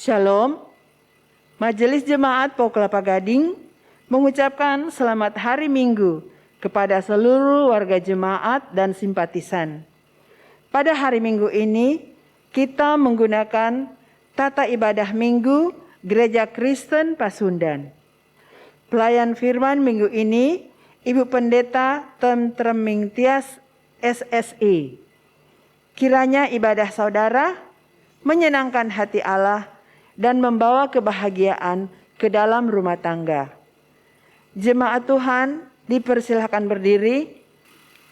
Shalom, Majelis Jemaat Pau Kelapa Gading mengucapkan selamat hari Minggu kepada seluruh warga jemaat dan simpatisan. Pada hari Minggu ini, kita menggunakan tata ibadah Minggu Gereja Kristen Pasundan. Pelayan firman Minggu ini, Ibu Pendeta Tentreming Tias SSI. Kiranya ibadah saudara menyenangkan hati Allah dan membawa kebahagiaan ke dalam rumah tangga. Jemaat Tuhan dipersilakan berdiri.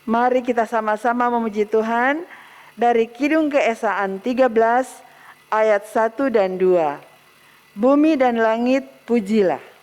Mari kita sama-sama memuji Tuhan dari Kidung Keesaan 13 ayat 1 dan 2. Bumi dan langit pujilah.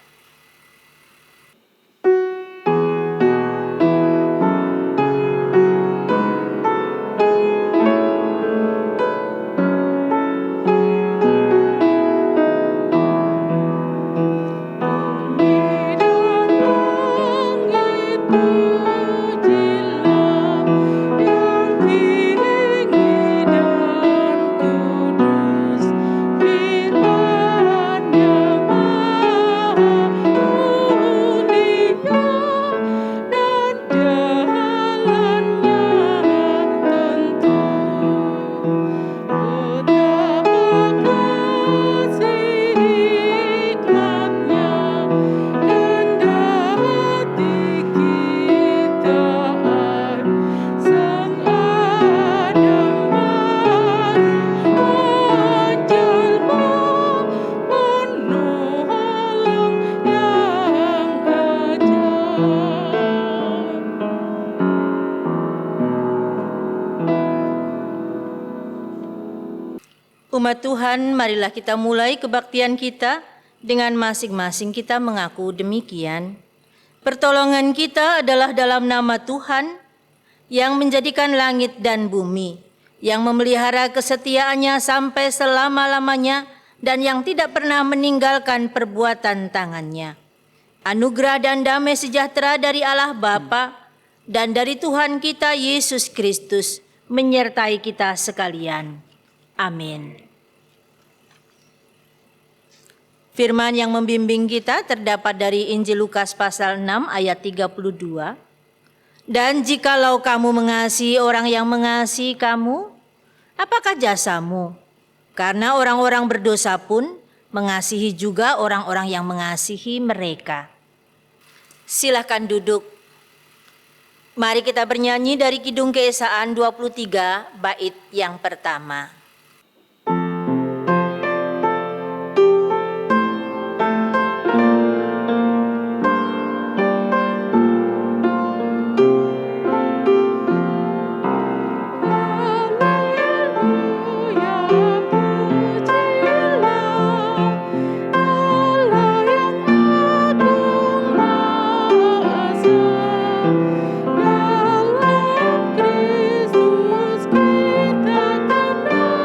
Umat Tuhan, marilah kita mulai kebaktian kita dengan masing-masing kita mengaku demikian. Pertolongan kita adalah dalam nama Tuhan yang menjadikan langit dan bumi, yang memelihara kesetiaannya sampai selama-lamanya dan yang tidak pernah meninggalkan perbuatan tangannya. Anugerah dan damai sejahtera dari Allah Bapa dan dari Tuhan kita Yesus Kristus menyertai kita sekalian. Amin. Firman yang membimbing kita terdapat dari Injil Lukas pasal 6 ayat 32. Dan jikalau kamu mengasihi orang yang mengasihi kamu, apakah jasamu? Karena orang-orang berdosa pun mengasihi juga orang-orang yang mengasihi mereka. Silakan duduk. Mari kita bernyanyi dari Kidung Keesaan 23 bait yang pertama. Kristus kita kenal.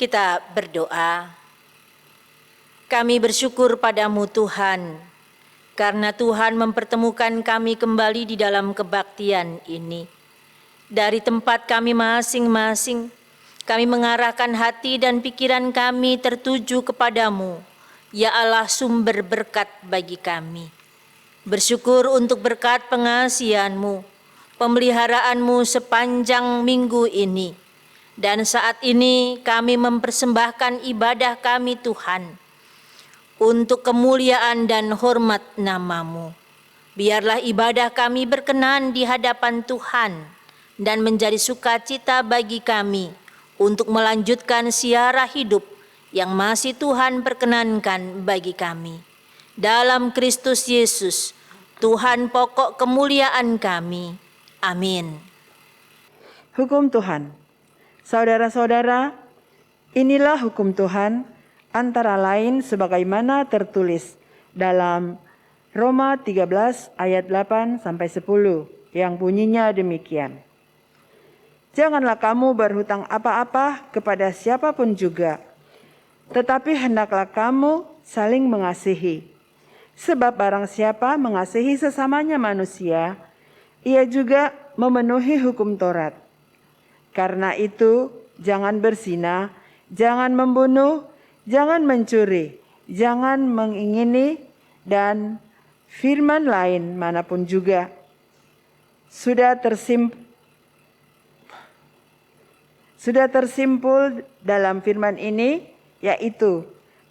Kita berdoa. Kami bersyukur padamu Tuhan, karena Tuhan mempertemukan kami kembali di dalam kebaktian ini. Dari tempat kami masing-masing, kami mengarahkan hati dan pikiran kami tertuju kepadamu, ya Allah sumber berkat bagi kami. Bersyukur untuk berkat pengasihan-Mu, pemeliharaanmu sepanjang minggu ini. Dan saat ini kami mempersembahkan ibadah kami Tuhan, untuk kemuliaan dan hormat nama-Mu. Biarlah ibadah kami berkenan di hadapan Tuhan, dan menjadi sukacita bagi kami, untuk melanjutkan siara hidup yang masih Tuhan perkenankan bagi kami. Dalam Kristus Yesus, Tuhan pokok kemuliaan kami. Amin. Hukum Tuhan. Saudara-saudara, inilah hukum Tuhan, antara lain sebagaimana tertulis dalam Roma 13 ayat 8-10 yang bunyinya demikian. Janganlah kamu berhutang apa-apa kepada siapapun juga, tetapi hendaklah kamu saling mengasihi. Sebab barang siapa mengasihi sesamanya manusia, ia juga memenuhi hukum Taurat. Karena itu, jangan berzina, jangan membunuh, jangan mencuri, jangan mengingini, dan firman lain manapun juga. Sudah tersimpul dalam firman ini, yaitu,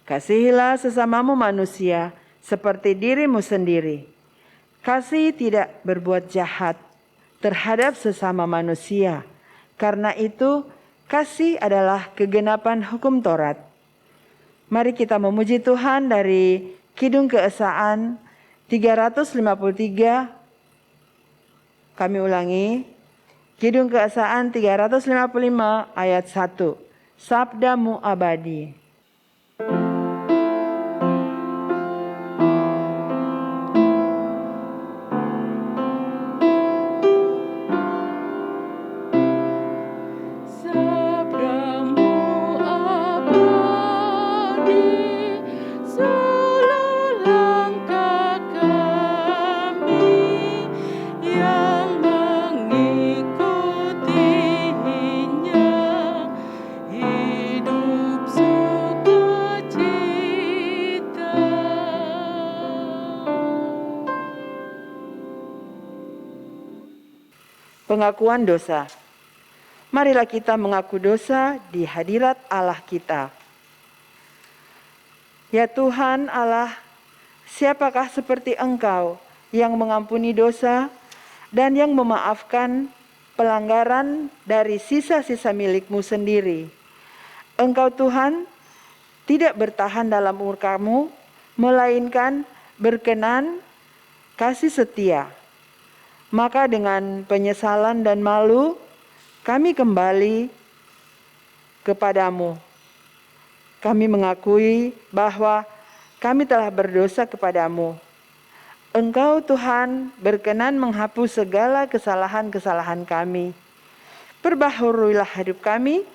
kasihilah sesamamu manusia seperti dirimu sendiri. Kasih tidak berbuat jahat terhadap sesama manusia. Karena itu, kasih adalah kegenapan hukum Taurat. Mari kita memuji Tuhan dari Kidung Keesaan 353. Kami ulangi. Kidung Keesaan 355 ayat 1. Sabdamu abadi. Pengakuan dosa. Marilah kita mengaku dosa di hadirat Allah kita. Ya Tuhan Allah, siapakah seperti Engkau yang mengampuni dosa dan yang memaafkan pelanggaran dari sisa-sisa milik-Mu sendiri. Engkau Tuhan tidak bertahan dalam murka-Mu, melainkan berkenan kasih setia. Maka dengan penyesalan dan malu, kami kembali kepadamu. Kami mengakui bahwa kami telah berdosa kepadamu. Engkau Tuhan berkenan menghapus segala kesalahan-kesalahan kami. Perbaharuilah hidup kami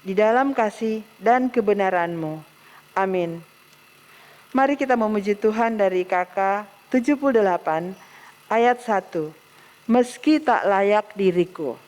di dalam kasih dan kebenaran-Mu. Amin. Mari kita memuji Tuhan dari KK 78 ayat 1. Meski tak layak diriku.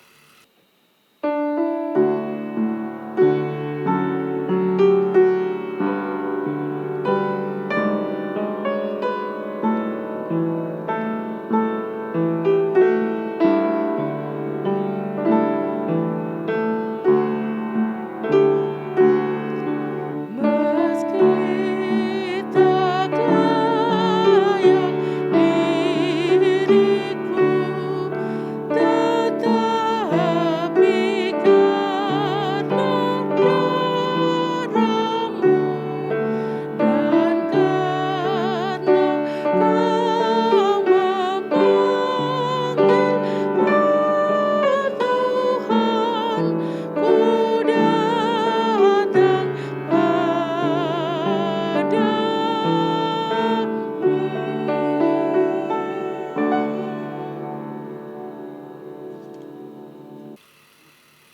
Tetap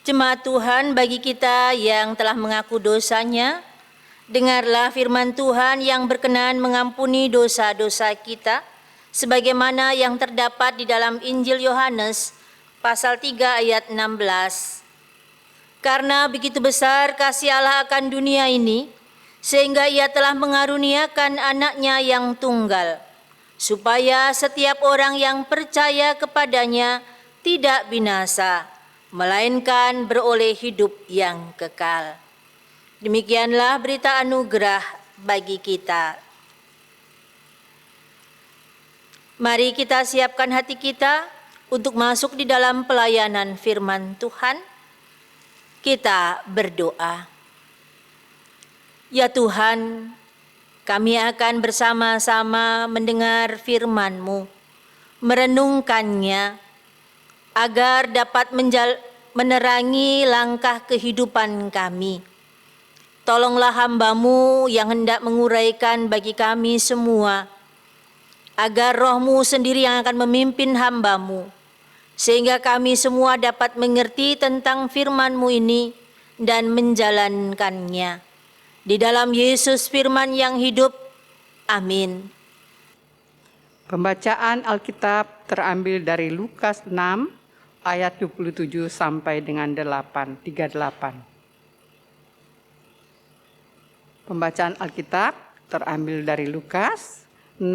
Jemaat Tuhan, bagi kita yang telah mengaku dosanya, dengarlah firman Tuhan yang berkenan mengampuni dosa-dosa kita, sebagaimana yang terdapat di dalam Injil Yohanes, pasal 3 ayat 16. Karena begitu besar kasih Allah akan dunia ini, sehingga Ia telah mengaruniakan anaknya yang tunggal, supaya setiap orang yang percaya kepadanya tidak binasa, melainkan beroleh hidup yang kekal. Demikianlah berita anugerah bagi kita. Mari kita siapkan hati kita untuk masuk di dalam pelayanan firman Tuhan. Kita berdoa. Ya Tuhan, kami akan bersama-sama mendengar firman-Mu, merenungkannya, agar dapat menerangi langkah kehidupan kami. Tolonglah hamba-Mu yang hendak menguraikan bagi kami semua, agar Roh-Mu sendiri yang akan memimpin hamba-Mu, sehingga kami semua dapat mengerti tentang firman-Mu ini dan menjalankannya. Di dalam Yesus firman yang hidup, amin. Pembacaan Alkitab terambil dari Lukas 6 ayat 27 sampai dengan 38. Pembacaan Alkitab terambil dari Lukas 6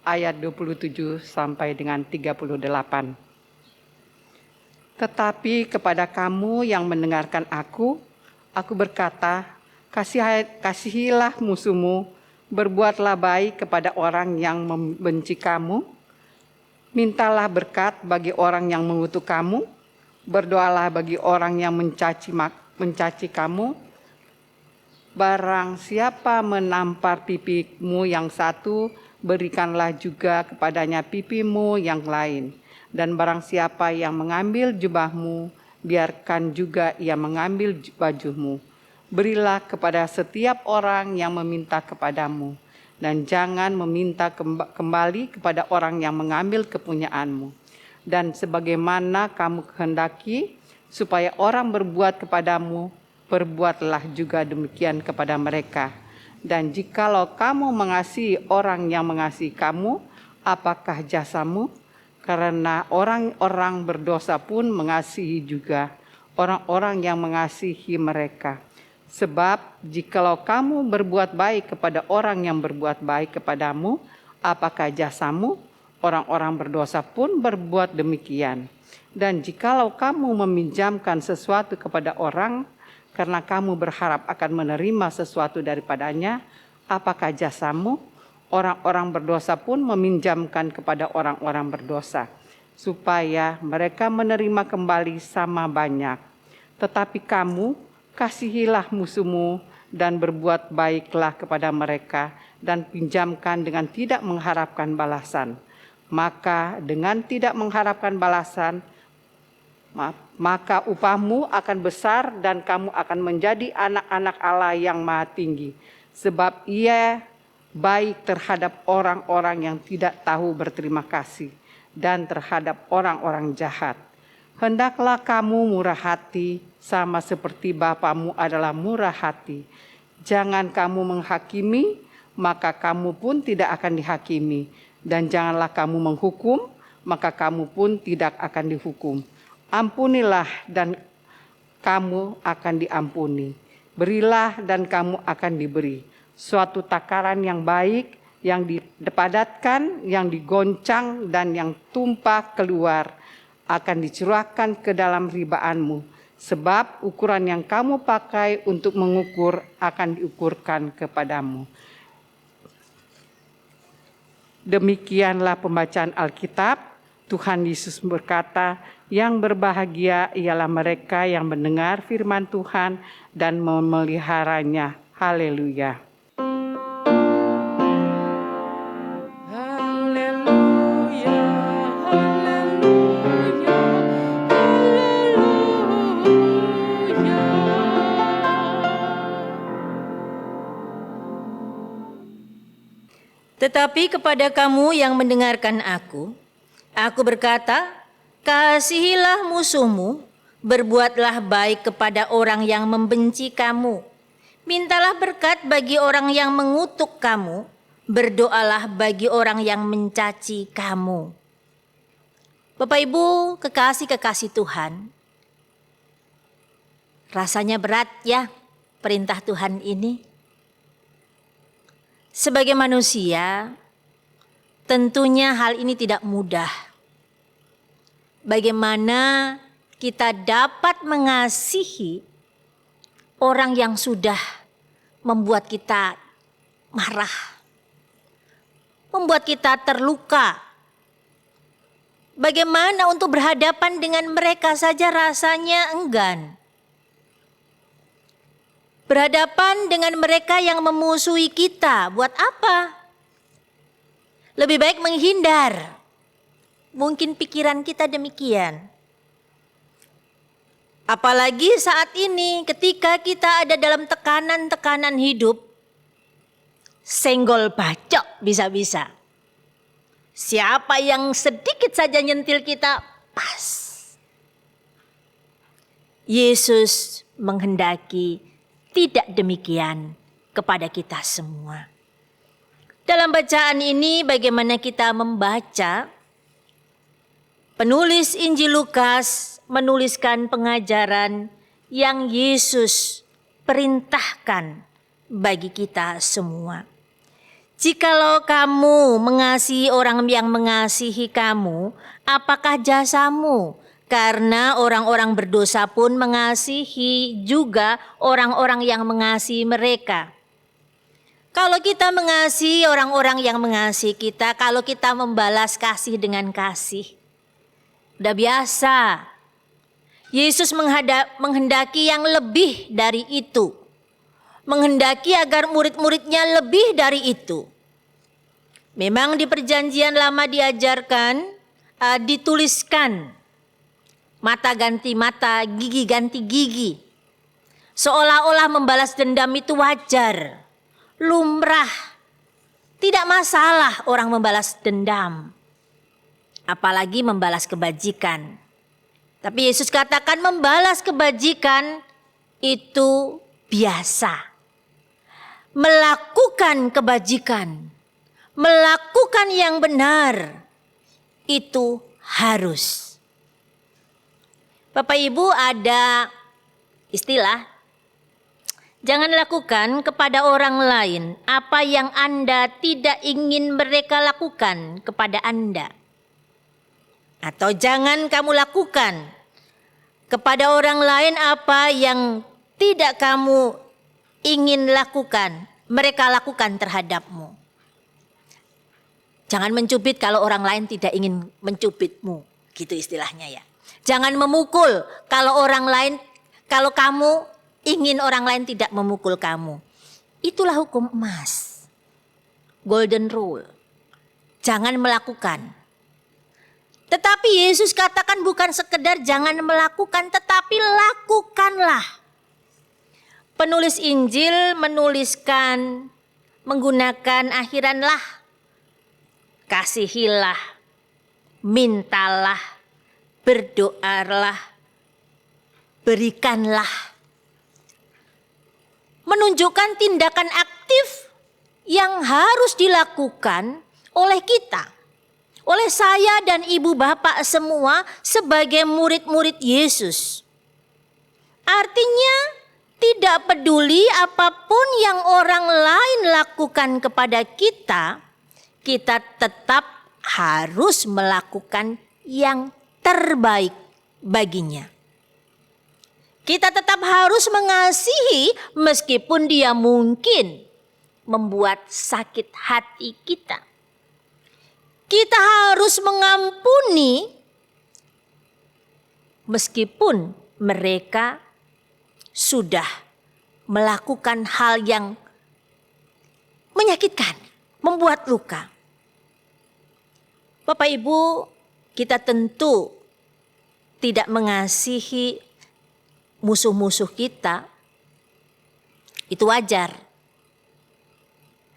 ayat 27 sampai dengan 38. Tetapi kepada kamu yang mendengarkan aku berkata, kasihilah musuhmu, berbuatlah baik kepada orang yang membenci kamu, mintalah berkat bagi orang yang mengutuk kamu, berdoalah bagi orang yang mencaci kamu. Barang siapa menampar pipimu yang satu, berikanlah juga kepadanya pipimu yang lain. Dan barang siapa yang mengambil jubahmu, biarkan juga ia mengambil bajumu. Berilah kepada setiap orang yang meminta kepadamu, dan jangan meminta kembali kepada orang yang mengambil kepunyaanmu. Dan sebagaimana kamu kehendaki supaya orang berbuat kepadamu, perbuatlah juga demikian kepada mereka. Dan jikalau kamu mengasihi orang yang mengasihi kamu, apakah jasamu? Karena orang-orang berdosa pun mengasihi juga orang-orang yang mengasihi mereka. Sebab jikalau kamu berbuat baik kepada orang yang berbuat baik kepadamu, apakah jasamu? Orang-orang berdosa pun berbuat demikian. Dan jikalau kamu meminjamkan sesuatu kepada orang, karena kamu berharap akan menerima sesuatu daripadanya, apakah jasamu? Orang-orang berdosa pun meminjamkan kepada orang-orang berdosa, supaya mereka menerima kembali sama banyak. Tetapi kamu, kasihilah musuhmu dan berbuat baiklah kepada mereka dan pinjamkan dengan tidak mengharapkan balasan. Maka dengan tidak mengharapkan balasan, maka upahmu akan besar dan kamu akan menjadi anak-anak Allah yang Maha Tinggi. Sebab Ia baik terhadap orang-orang yang tidak tahu berterima kasih dan terhadap orang-orang jahat. Hendaklah kamu murah hati sama seperti Bapamu adalah murah hati. Jangan kamu menghakimi, maka kamu pun tidak akan dihakimi. Dan janganlah kamu menghukum, maka kamu pun tidak akan dihukum. Ampunilah dan kamu akan diampuni. Berilah dan kamu akan diberi. Suatu takaran yang baik, yang dipadatkan, yang digoncang, dan yang tumpah keluar, akan dicurahkan ke dalam ribaanmu. Sebab ukuran yang kamu pakai untuk mengukur akan diukurkan kepadamu. Demikianlah pembacaan Alkitab. Tuhan Yesus berkata, yang berbahagia ialah mereka yang mendengar firman Tuhan dan memeliharanya. Haleluya. Tetapi kepada kamu yang mendengarkan aku berkata, kasihilah musuhmu, Berbuatlah baik kepada orang yang membenci kamu. Mintalah berkat bagi orang yang mengutuk kamu. Berdoalah bagi orang yang mencaci kamu. Bapak Ibu, kekasih-kekasih Tuhan, rasanya berat ya perintah Tuhan ini. Sebagai manusia, tentunya hal ini tidak mudah. Bagaimana kita dapat mengasihi orang yang sudah membuat kita marah, membuat kita terluka. Bagaimana untuk berhadapan dengan mereka saja rasanya enggan. Berhadapan dengan mereka yang memusuhi kita, buat apa? Lebih baik menghindar. Mungkin pikiran kita demikian. Apalagi saat ini ketika kita ada dalam tekanan-tekanan hidup, senggol bacok bisa-bisa. Siapa yang sedikit saja nyentil kita, pas. Yesus menghendaki tidak demikian kepada kita semua. Dalam bacaan ini bagaimana kita membaca, penulis Injil Lukas menuliskan pengajaran yang Yesus perintahkan bagi kita semua. Jikalau kamu mengasihi orang yang mengasihi kamu, apakah jasamu? Karena orang-orang berdosa pun mengasihi juga orang-orang yang mengasihi mereka. Kalau kita mengasihi orang-orang yang mengasihi kita, kalau kita membalas kasih dengan kasih, udah biasa. Yesus menghendaki yang lebih dari itu. Menghendaki agar murid-muridnya lebih dari itu. Memang di perjanjian lama diajarkan, dituliskan mata ganti mata, gigi ganti gigi. Seolah-olah membalas dendam itu wajar, lumrah. Tidak masalah orang membalas dendam, apalagi membalas kebajikan. Tapi Yesus katakan membalas kebajikan itu biasa. Melakukan kebajikan, melakukan yang benar, itu harus. Bapak Ibu, ada istilah, jangan lakukan kepada orang lain apa yang Anda tidak ingin mereka lakukan kepada Anda. Atau jangan kamu lakukan kepada orang lain apa yang tidak kamu ingin lakukan, mereka lakukan terhadapmu. Jangan mencubit kalau orang lain tidak ingin mencubitmu, gitu istilahnya ya. Jangan memukul kalau kamu ingin orang lain tidak memukul kamu. Itulah hukum emas. Golden rule. Jangan melakukan. Tetapi Yesus katakan bukan sekedar jangan melakukan, tetapi lakukanlah. Penulis Injil menuliskan menggunakan akhiranlah. Kasihilah, mintalah, berdoalah, berikanlah. Menunjukkan tindakan aktif yang harus dilakukan oleh kita. Oleh saya dan ibu bapak semua sebagai murid-murid Yesus. Artinya tidak peduli apapun yang orang lain lakukan kepada kita, kita tetap harus melakukan yang terbaik baginya. Kita tetap harus mengasihi meskipun dia mungkin membuat sakit hati kita. Kita harus mengampuni meskipun mereka sudah melakukan hal yang menyakitkan, membuat luka. Bapak Ibu, kita tentu tidak mengasihi musuh-musuh kita. Itu wajar.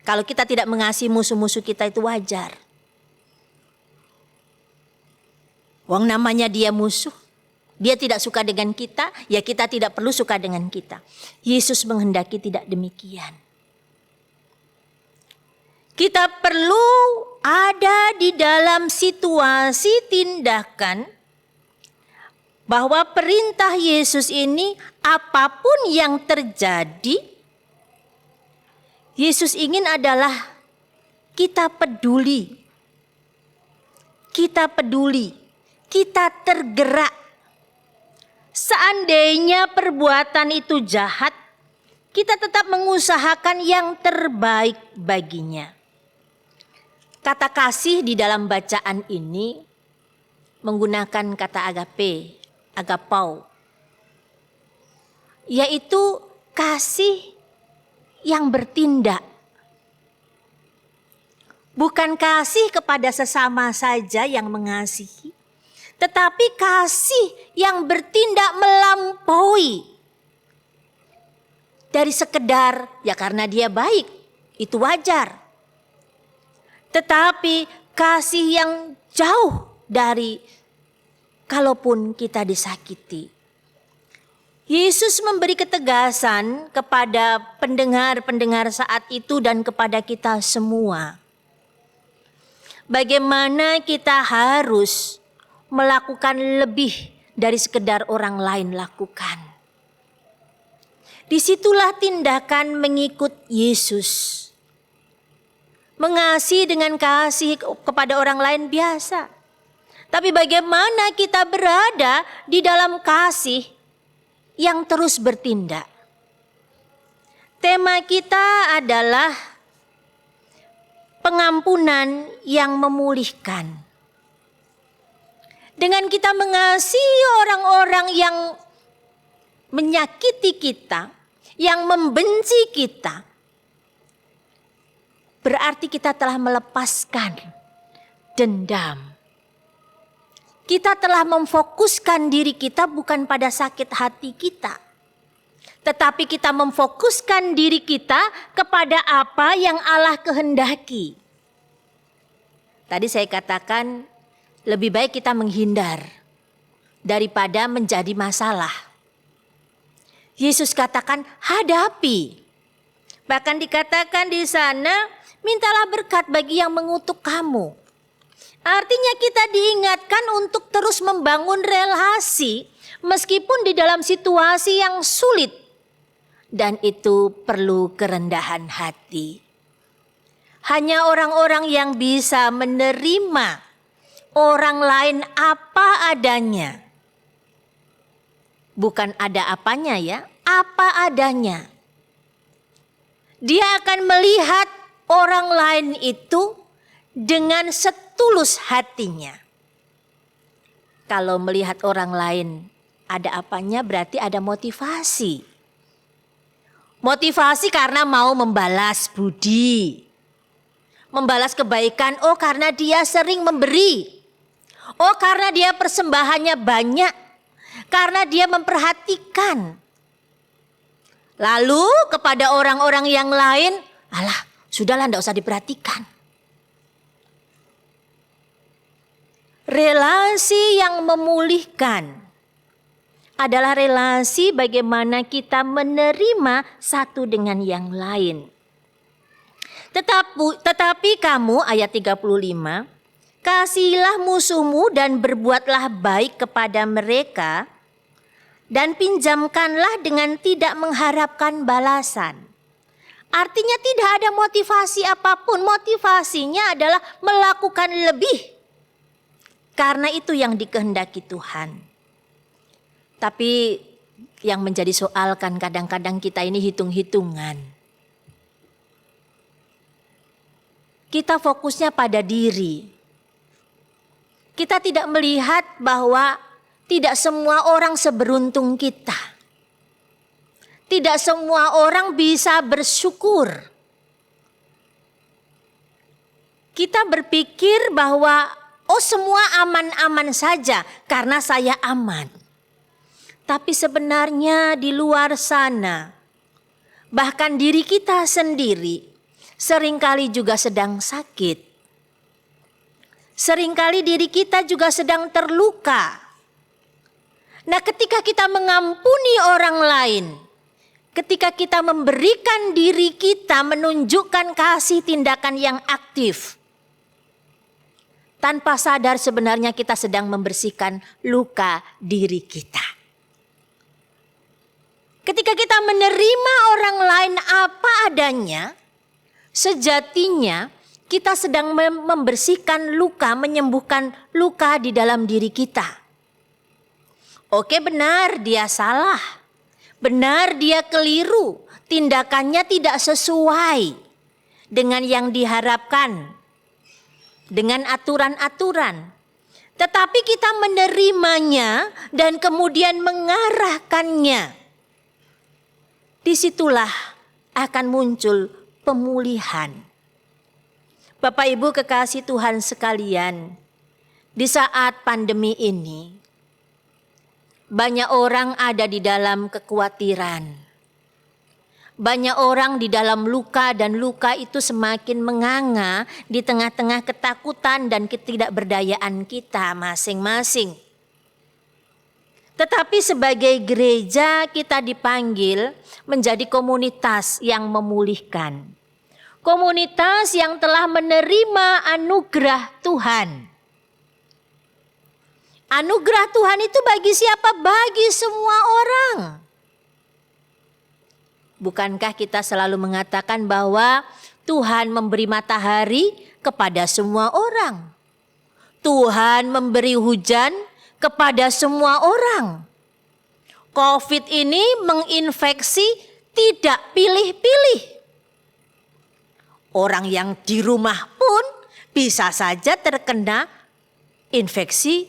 Kalau kita tidak mengasihi musuh-musuh kita itu wajar. Wong namanya dia musuh, Dia tidak suka dengan kita, ya kita tidak perlu suka dengan kita. Yesus menghendaki tidak demikian. Kita perlu ada di dalam situasi tindakan bahwa perintah Yesus ini apapun yang terjadi, Yesus ingin adalah kita peduli. Kita peduli, kita tergerak. Seandainya perbuatan itu jahat, kita tetap mengusahakan yang terbaik baginya. Kata kasih di dalam bacaan ini menggunakan kata agape, agapau, yaitu kasih yang bertindak. Bukan kasih kepada sesama saja yang mengasihi, tetapi kasih yang bertindak melampaui. Dari sekedar ya karena dia baik, itu wajar. Tetapi kasih yang jauh dari kalaupun kita disakiti. Yesus memberi ketegasan kepada pendengar-pendengar saat itu dan kepada kita semua. Bagaimana kita harus melakukan lebih dari sekedar orang lain lakukan. Disitulah tindakan mengikut Yesus. Mengasihi dengan kasih kepada orang lain biasa. Tapi bagaimana kita berada di dalam kasih yang terus bertindak. Tema kita adalah pengampunan yang memulihkan. Dengan kita mengasihi orang-orang yang menyakiti kita, yang membenci kita, berarti kita telah melepaskan dendam. Kita telah memfokuskan diri kita bukan pada sakit hati kita, tetapi kita memfokuskan diri kita kepada apa yang Allah kehendaki. Tadi saya katakan lebih baik kita menghindar daripada menjadi masalah. Yesus katakan hadapi. Bahkan dikatakan di sana, mintalah berkat bagi yang mengutuk kamu. Artinya kita diingatkan untuk terus membangun relasi meskipun di dalam situasi yang sulit. Dan itu perlu kerendahan hati. Hanya orang-orang yang bisa menerima orang lain apa adanya. Bukan ada apanya ya, apa adanya. Dia akan melihat orang lain itu dengan setulus hatinya. Kalau melihat orang lain ada apanya berarti ada motivasi. Motivasi karena mau membalas budi. Membalas kebaikan, oh karena dia sering memberi. Oh karena dia persembahannya banyak. Karena dia memperhatikan. Lalu kepada orang-orang yang lain, alah sudahlah tidak usah diperhatikan. Relasi yang memulihkan adalah relasi bagaimana kita menerima satu dengan yang lain. Tetapi kamu, ayat 35, kasihilah musuhmu dan berbuatlah baik kepada mereka dan pinjamkanlah dengan tidak mengharapkan balasan. Artinya tidak ada motivasi apapun, motivasinya adalah melakukan lebih. Karena itu yang dikehendaki Tuhan. Tapi yang menjadi soal kan kadang-kadang kita ini hitung-hitungan. Kita fokusnya pada diri. Kita tidak melihat bahwa tidak semua orang seberuntung kita. Tidak semua orang bisa bersyukur. Kita berpikir bahwa oh semua aman-aman saja karena saya aman. Tapi sebenarnya di luar sana, bahkan diri kita sendiri seringkali juga sedang sakit. Seringkali diri kita juga sedang terluka. Nah, ketika kita mengampuni orang lain, ketika kita memberikan diri kita, menunjukkan kasih tindakan yang aktif, tanpa sadar sebenarnya kita sedang membersihkan luka diri kita. Ketika kita menerima orang lain apa adanya, sejatinya kita sedang membersihkan luka, menyembuhkan luka di dalam diri kita. Oke, benar dia salah. Benar dia keliru. Tindakannya tidak sesuai dengan yang diharapkan. Dengan aturan-aturan. Tetapi kita menerimanya dan kemudian mengarahkannya. Disitulah akan muncul pemulihan. Bapak Ibu kekasih Tuhan sekalian, di saat pandemi ini, banyak orang ada di dalam kekhawatiran. Banyak orang di dalam luka dan luka itu semakin menganga di tengah-tengah ketakutan dan ketidakberdayaan kita masing-masing. Tetapi sebagai gereja kita dipanggil menjadi komunitas yang memulihkan. Komunitas yang telah menerima anugerah Tuhan. Anugerah Tuhan itu bagi siapa? Bagi semua orang. Bukankah kita selalu mengatakan bahwa Tuhan memberi matahari kepada semua orang? Tuhan memberi hujan kepada semua orang. COVID ini menginfeksi tidak pilih-pilih. Orang yang di rumah pun bisa saja terkena infeksi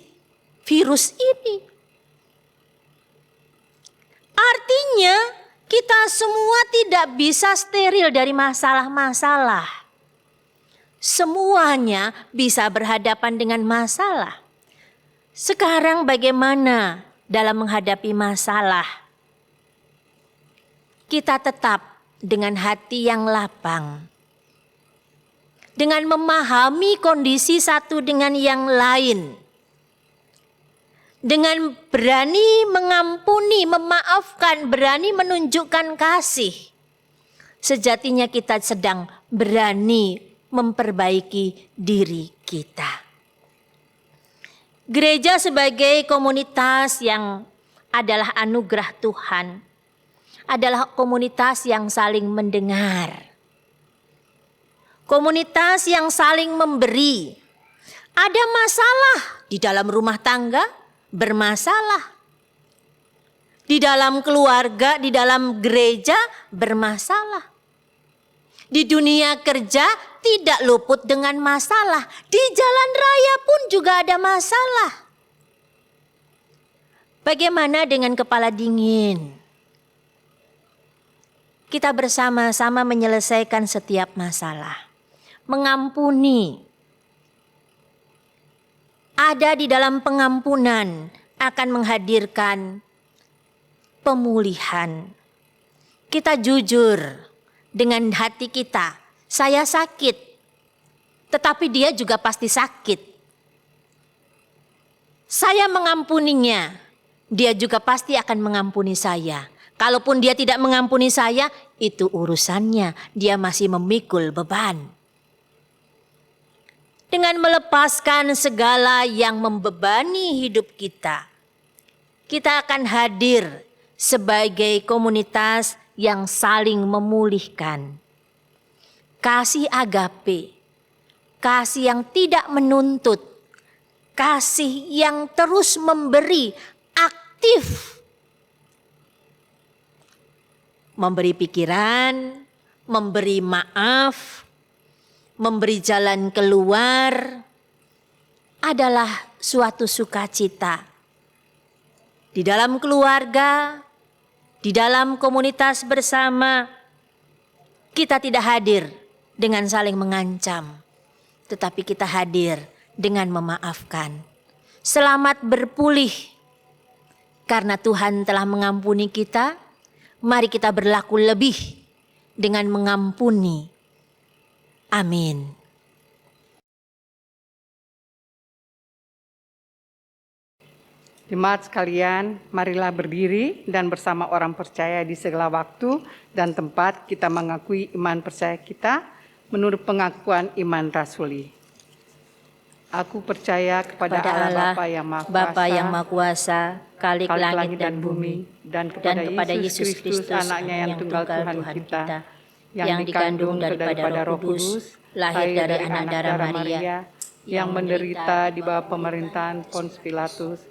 virus ini. Artinya kita semua tidak bisa steril dari masalah-masalah. Semuanya bisa berhadapan dengan masalah. Sekarang bagaimana dalam menghadapi masalah? Kita tetap dengan hati yang lapang. Dengan memahami kondisi satu dengan yang lain. Dengan berani mengampuni, memaafkan, berani menunjukkan kasih. Sejatinya kita sedang berani memperbaiki diri kita. Gereja sebagai komunitas yang adalah anugerah Tuhan, adalah komunitas yang saling mendengar. Komunitas yang saling memberi. Ada masalah di dalam rumah tangga, bermasalah. Di dalam keluarga, di dalam gereja, bermasalah. Di dunia kerja tidak luput dengan masalah. Di jalan raya pun juga ada masalah. Bagaimana dengan kepala dingin? Kita bersama-sama menyelesaikan setiap masalah. Mengampuni. Ada di dalam pengampunan akan menghadirkan pemulihan. Kita jujur dengan hati kita. Saya sakit, tetapi dia juga pasti sakit. Saya mengampuninya, dia juga pasti akan mengampuni saya. Kalaupun dia tidak mengampuni saya, itu urusannya. Dia masih memikul beban. Dengan melepaskan segala yang membebani hidup kita, kita akan hadir sebagai komunitas yang saling memulihkan. Kasih agape, kasih yang tidak menuntut, kasih yang terus memberi, aktif. Memberi pikiran, memberi maaf, memberi jalan keluar adalah suatu sukacita. Di dalam keluarga, di dalam komunitas bersama, kita tidak hadir dengan saling mengancam, tetapi kita hadir dengan memaafkan. Selamat berpulih, karena Tuhan telah mengampuni kita. Mari kita berlaku lebih dengan mengampuni. Amin. Jemaat sekalian, marilah berdiri dan bersama orang percaya di segala waktu dan tempat kita mengakui iman percaya kita menurut pengakuan iman rasuli. Aku percaya kepada Allah Bapa yang Maha Kuasa, Khalik langit dan bumi, dan kepada Yesus Kristus, anaknya yang tunggal Tuhan kita, yang dikandung daripada Roh Kudus, lahir dari anak darah Maria, yang menderita di bawah pemerintahan Pontius Pilatus,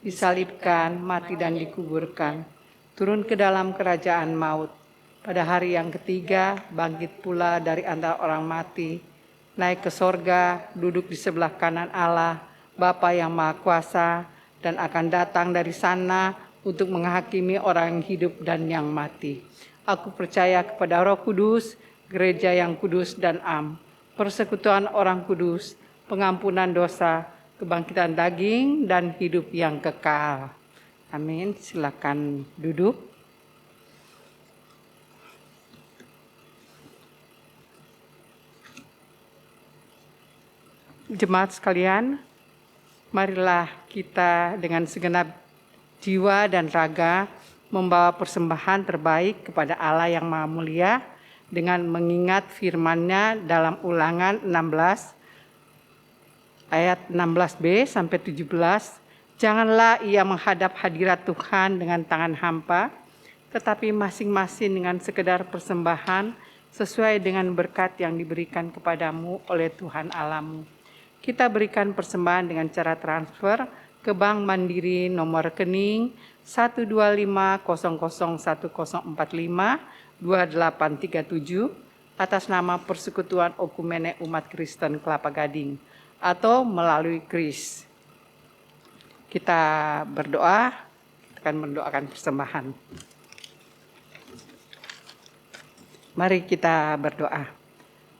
disalibkan, mati dan dikuburkan, turun ke dalam kerajaan maut. Pada hari yang ketiga, bangkit pula dari antara orang mati, naik ke sorga, duduk di sebelah kanan Allah, Bapa yang Maha Kuasa, dan akan datang dari sana untuk menghakimi orang yang hidup dan yang mati. Aku percaya kepada Roh Kudus, gereja yang kudus dan am, persekutuan orang kudus, pengampunan dosa, kebangkitan daging, dan hidup yang kekal. Amin. Silakan duduk. Jemaat sekalian, marilah kita dengan segenap jiwa dan raga membawa persembahan terbaik kepada Allah yang Maha Mulia dengan mengingat firman-Nya dalam Ulangan 16 ayat 16b sampai 17. Janganlah ia menghadap hadirat Tuhan dengan tangan hampa, tetapi masing-masing dengan sekedar persembahan sesuai dengan berkat yang diberikan kepadamu oleh Tuhan Allahmu. Kita berikan persembahan dengan cara transfer ke Bank Mandiri nomor rekening 1250010452837 atas nama Persekutuan Okumene Umat Kristen Kelapa Gading atau melalui KRIS. Kita berdoa, kita akan mendoakan persembahan. Mari kita berdoa.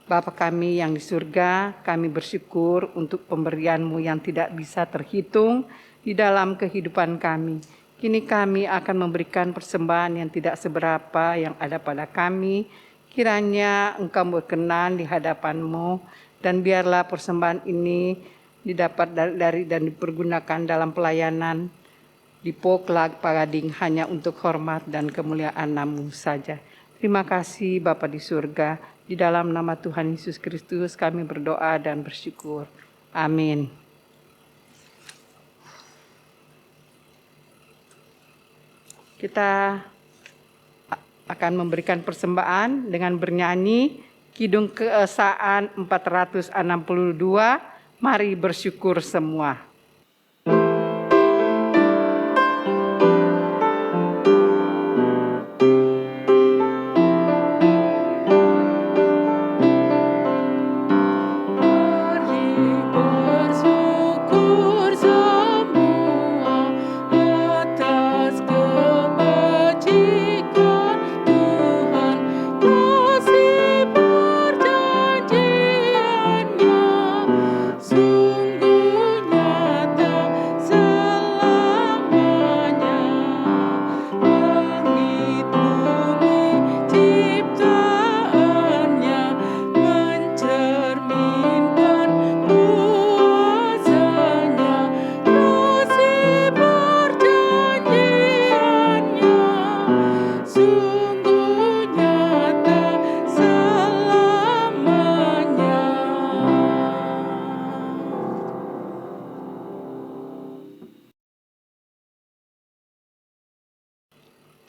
Bapa kami yang di surga, kami bersyukur untuk pemberian-Mu yang tidak bisa terhitung di dalam kehidupan kami. Kini kami akan memberikan persembahan yang tidak seberapa yang ada pada kami. Kiranya Engkau berkenan di hadapan-Mu, dan biarlah persembahan ini didapat dari dan dipergunakan dalam pelayanan di Poklag Pagading hanya untuk hormat dan kemuliaan Namu saja. Terima kasih Bapa di surga. Di dalam nama Tuhan Yesus Kristus kami berdoa dan bersyukur. Amin. Kita akan memberikan persembahan dengan bernyanyi Kidung Keesaan 462. Mari bersyukur semua.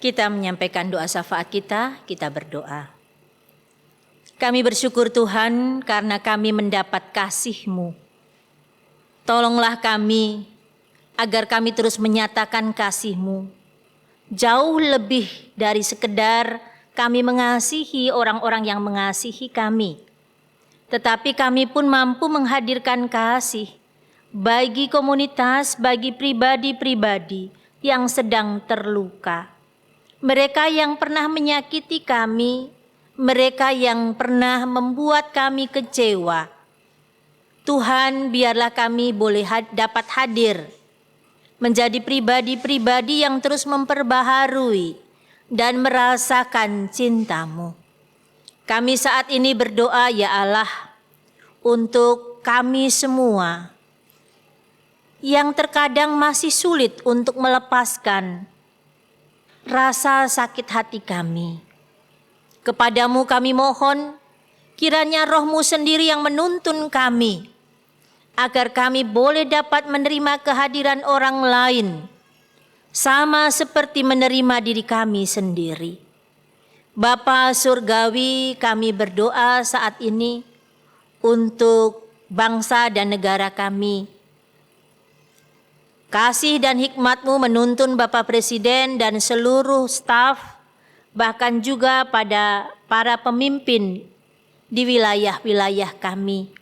Kita menyampaikan doa syafaat kita berdoa. Kami bersyukur Tuhan karena kami mendapat kasih-Mu. Tolonglah kami agar kami terus menyatakan kasih-Mu. Jauh lebih dari sekedar kami mengasihi orang-orang yang mengasihi kami. Tetapi kami pun mampu menghadirkan kasih bagi komunitas, bagi pribadi-pribadi yang sedang terluka. Mereka yang pernah menyakiti kami, mereka yang pernah membuat kami kecewa. Tuhan, biarlah kami boleh dapat hadir menjadi pribadi-pribadi yang terus memperbaharui dan merasakan cinta-Mu. Kami saat ini berdoa ya Allah untuk kami semua yang terkadang masih sulit untuk melepaskan rasa sakit hati kami. Kepadamu kami mohon, kiranya Roh-Mu sendiri yang menuntun kami, agar kami boleh dapat menerima kehadiran orang lain, sama seperti menerima diri kami sendiri. Bapa Surgawi, kami berdoa saat ini untuk bangsa dan negara kami. Kasih dan hikmat-Mu menuntun Bapak Presiden dan seluruh staf, bahkan juga pada para pemimpin di wilayah-wilayah kami.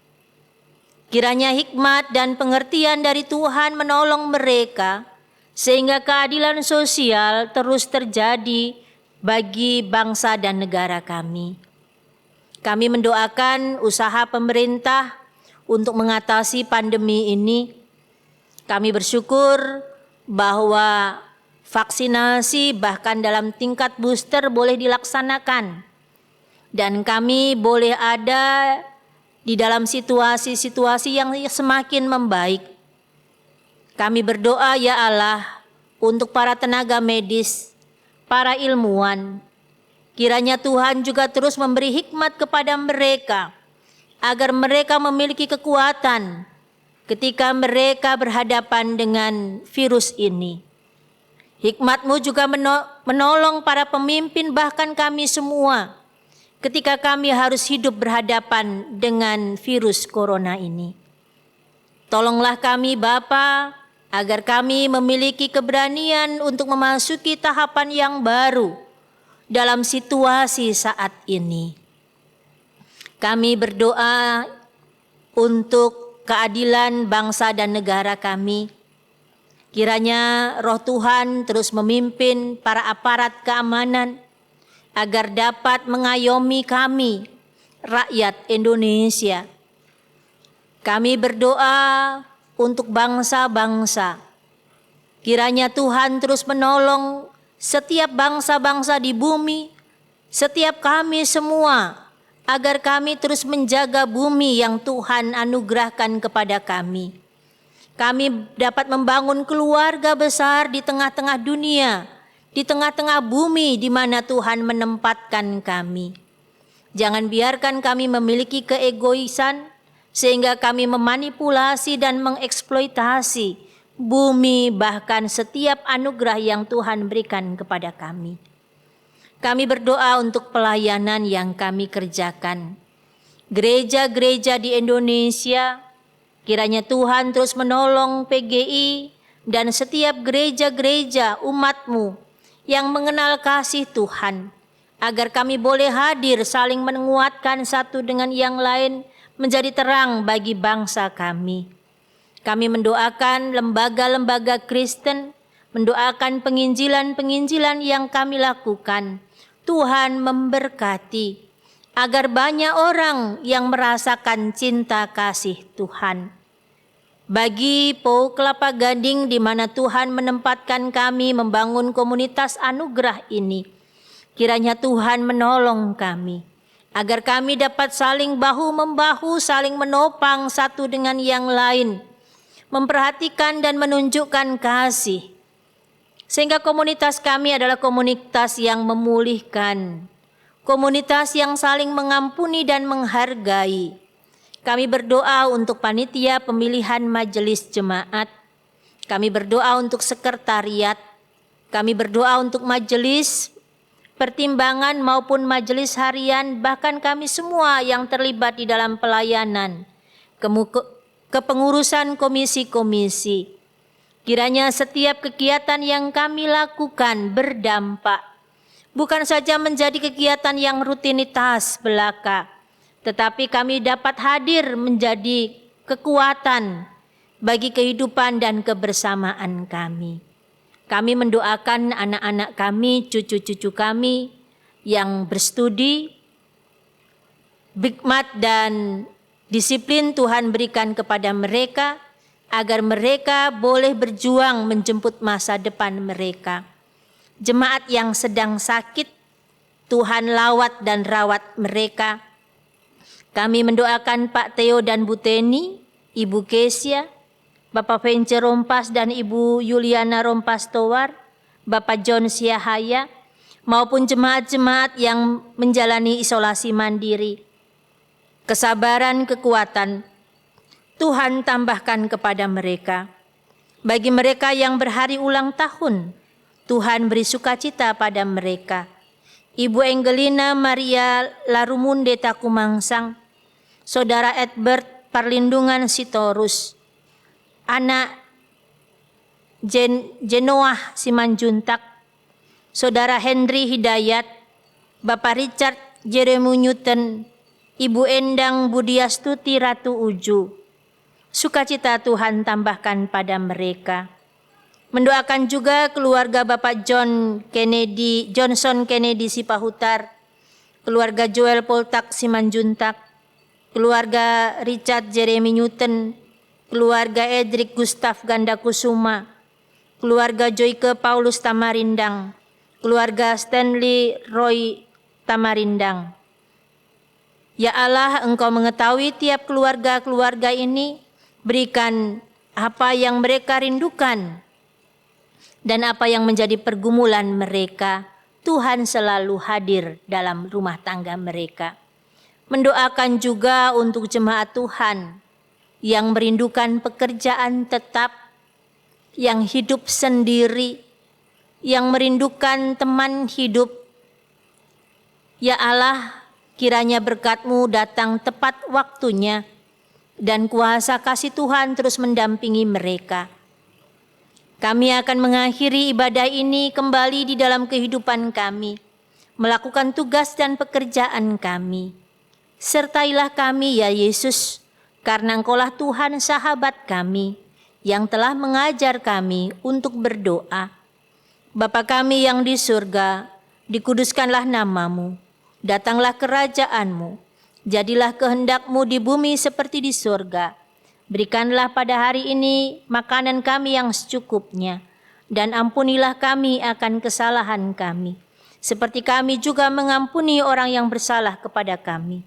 Kiranya hikmat dan pengertian dari Tuhan menolong mereka, sehingga keadilan sosial terus terjadi bagi bangsa dan negara kami. Kami mendoakan usaha pemerintah untuk mengatasi pandemi ini. Kami bersyukur bahwa vaksinasi bahkan dalam tingkat booster boleh dilaksanakan. Dan kami boleh ada di dalam situasi-situasi yang semakin membaik. Kami berdoa ya Allah untuk para tenaga medis, para ilmuwan. Kiranya Tuhan juga terus memberi hikmat kepada mereka, agar mereka memiliki kekuatan ketika mereka berhadapan dengan virus ini. Hikmat-Mu juga menolong para pemimpin, bahkan kami semua, ketika kami harus hidup berhadapan dengan virus corona ini. Tolonglah kami Bapa, agar kami memiliki keberanian untuk memasuki tahapan yang baru dalam situasi saat ini. Kami berdoa untuk keadilan bangsa dan negara kami. Kiranya Roh Tuhan terus memimpin para aparat keamanan agar dapat mengayomi kami, rakyat Indonesia. Kami berdoa untuk bangsa-bangsa. Kiranya Tuhan terus menolong setiap bangsa-bangsa di bumi, setiap kami semua, agar kami terus menjaga bumi yang Tuhan anugerahkan kepada kami. Kami dapat membangun keluarga besar di tengah-tengah dunia, di tengah-tengah bumi di mana Tuhan menempatkan kami. Jangan biarkan kami memiliki keegoisan, sehingga kami memanipulasi dan mengeksploitasi bumi, bahkan setiap anugerah yang Tuhan berikan kepada kami. Kami berdoa untuk pelayanan yang kami kerjakan. Gereja-gereja di Indonesia, kiranya Tuhan terus menolong PGI dan setiap gereja-gereja umat-Mu yang mengenal kasih Tuhan, agar kami boleh hadir saling menguatkan satu dengan yang lain, menjadi terang bagi bangsa kami. Kami mendoakan lembaga-lembaga Kristen, mendoakan penginjilan-penginjilan yang kami lakukan. Tuhan memberkati, agar banyak orang yang merasakan cinta kasih Tuhan. Bagi PO Kelapa Gading di mana Tuhan menempatkan kami membangun komunitas anugerah ini, kiranya Tuhan menolong kami, agar kami dapat saling bahu-membahu, saling menopang satu dengan yang lain, memperhatikan dan menunjukkan kasih, sehingga komunitas kami adalah komunitas yang memulihkan, komunitas yang saling mengampuni dan menghargai. Kami berdoa untuk panitia pemilihan majelis jemaat. Kami berdoa untuk sekretariat. Kami berdoa untuk majelis pertimbangan maupun majelis harian, bahkan kami semua yang terlibat di dalam pelayanan, kepengurusan komisi-komisi. Kiranya setiap kegiatan yang kami lakukan berdampak, bukan saja menjadi kegiatan yang rutinitas belaka, tetapi kami dapat hadir menjadi kekuatan bagi kehidupan dan kebersamaan kami. Kami mendoakan anak-anak kami, cucu-cucu kami yang berstudi, hikmat dan disiplin Tuhan berikan kepada mereka, agar mereka boleh berjuang menjemput masa depan mereka. Jemaat yang sedang sakit, Tuhan lawat dan rawat mereka. Kami mendoakan Pak Theo dan Bu Teni, Ibu Kesia, Bapak Vence Rompas dan Ibu Yuliana Rompas Towar, Bapak John Siahaya, maupun jemaat-jemaat yang menjalani isolasi mandiri. Kesabaran, kekuatan Tuhan tambahkan kepada mereka. Bagi mereka yang berhari ulang tahun, Tuhan beri sukacita pada mereka. Ibu Angelina Maria Larumunde Takumangsang, Saudara Edbert Parlindungan Sitorus, Anak Genoah Simanjuntak, Saudara Henry Hidayat, Bapak Richard Jeremy Newton, Ibu Endang Budiastuti Ratu Uju. Sukacita Tuhan tambahkan pada mereka. Mendoakan juga keluarga Bapak Johnson Kennedy Sipahutar, keluarga Joel Poltak Simanjuntak, keluarga Richard Jeremy Newton, keluarga Edric Gustaf Gandakusuma, keluarga Joyke Paulus Tamarindang, keluarga Stanley Roy Tamarindang. Ya Allah, Engkau mengetahui tiap keluarga-keluarga ini, berikan apa yang mereka rindukan dan apa yang menjadi pergumulan mereka. Tuhan selalu hadir dalam rumah tangga mereka. Mendoakan juga untuk jemaat Tuhan yang merindukan pekerjaan tetap, yang hidup sendiri, yang merindukan teman hidup. Ya Allah, kiranya berkat-Mu datang tepat waktunya, dan kuasa kasih Tuhan terus mendampingi mereka. Kami akan mengakhiri ibadah ini kembali di dalam kehidupan kami, melakukan tugas dan pekerjaan kami. Sertailah kami ya Yesus, karena Engkaulah Tuhan sahabat kami, yang telah mengajar kami untuk berdoa. Bapa kami yang di surga, dikuduskanlah nama-Mu, datanglah kerajaan-Mu, jadilah kehendak-Mu di bumi seperti di surga. Berikanlah pada hari ini makanan kami yang secukupnya, dan ampunilah kami akan kesalahan kami, seperti kami juga mengampuni orang yang bersalah kepada kami.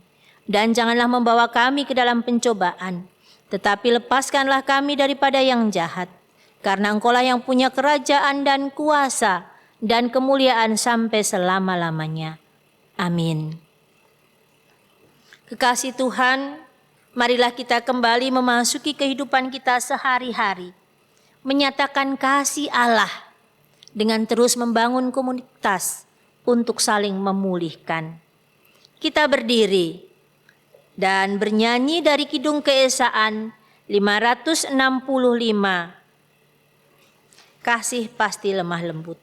Dan janganlah membawa kami ke dalam pencobaan, tetapi lepaskanlah kami daripada yang jahat. Karena Engkaulah yang punya kerajaan dan kuasa dan kemuliaan sampai selama-lamanya. Amin. Kekasih Tuhan, marilah kita kembali memasuki kehidupan kita sehari-hari, menyatakan kasih Allah dengan terus membangun komunitas untuk saling memulihkan. Kita berdiri dan bernyanyi dari Kidung Keesaan 565, Kasih Pasti Lemah Lembut.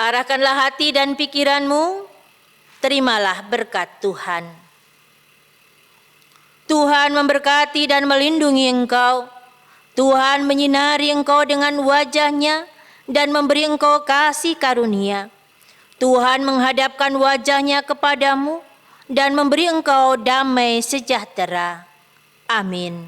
Arahkanlah hati dan pikiranmu, terimalah berkat Tuhan. Tuhan memberkati dan melindungi engkau. Tuhan menyinari engkau dengan wajah-Nya dan memberi engkau kasih karunia. Tuhan menghadapkan wajahnya kepadamu dan memberi engkau damai sejahtera. Amin.